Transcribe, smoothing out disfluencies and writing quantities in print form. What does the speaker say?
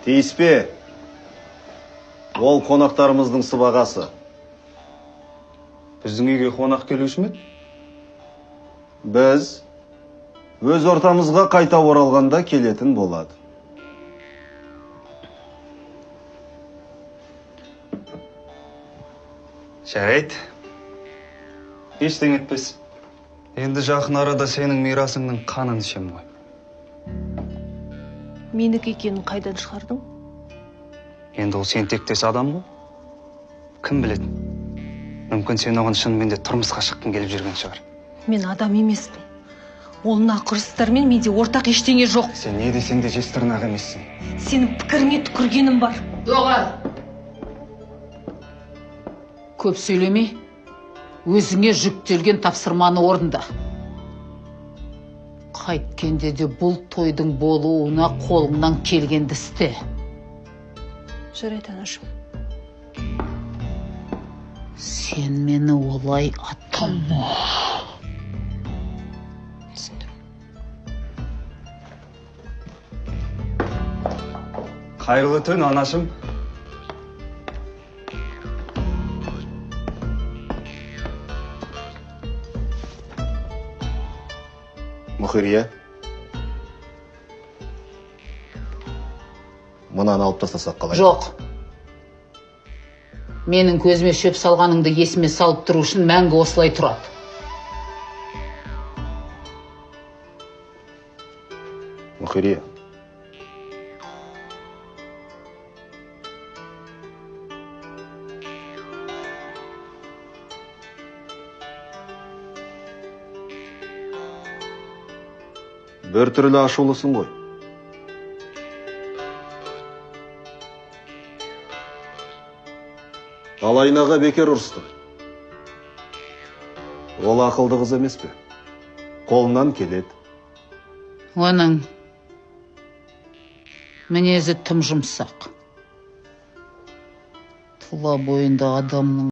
Тиіспе. Ол қонақтарымыздың сыбағасы. Біздің үйге қонақ келуші ме? Біз өз ортамызға қайта оралғанда келетін болады. Жарайды. Ештең етпес. Енді жақын арада сенің мирасыңның қанын ішем ғой. Менікі екенін қайдан шығардың? Енді ол сен тектес адам ғой. Кім біледі? Мүмкін сен оған шынымен де тұрмысқа шыққың келіп жүрген шығар. Мен адам емеспін. Ол нақұрыстармен менде ортақ ештеңе жоқ. Сен не десең де жез тырнақ емессің. Сенің пікіріңе түкіргенім бар. Доғар. Көп сөйлемей, өзіңе жүктелген тапсырманы орында. Қайткенде де бұл тойдың болуына қолыңнан келгенді істе. Жарайды, анашым. Сен мені олай атама. Түсіндім. Қайырлы түн, анашым. Мұхирия. Мұнаны алып тастасақ қалай? Жоқ. Менің көзіме шөп салғаныңды есіме салып тұру үшін мәңгі осылай тұрады. Мұхирия. Бір түрлі ашулысың ғой. Алайнаға бекер ұрысты. Ол ақылды қыз емес пе? Қолынан келеді. Оның мінезі тым жұмсақ. Тұла бойында адамның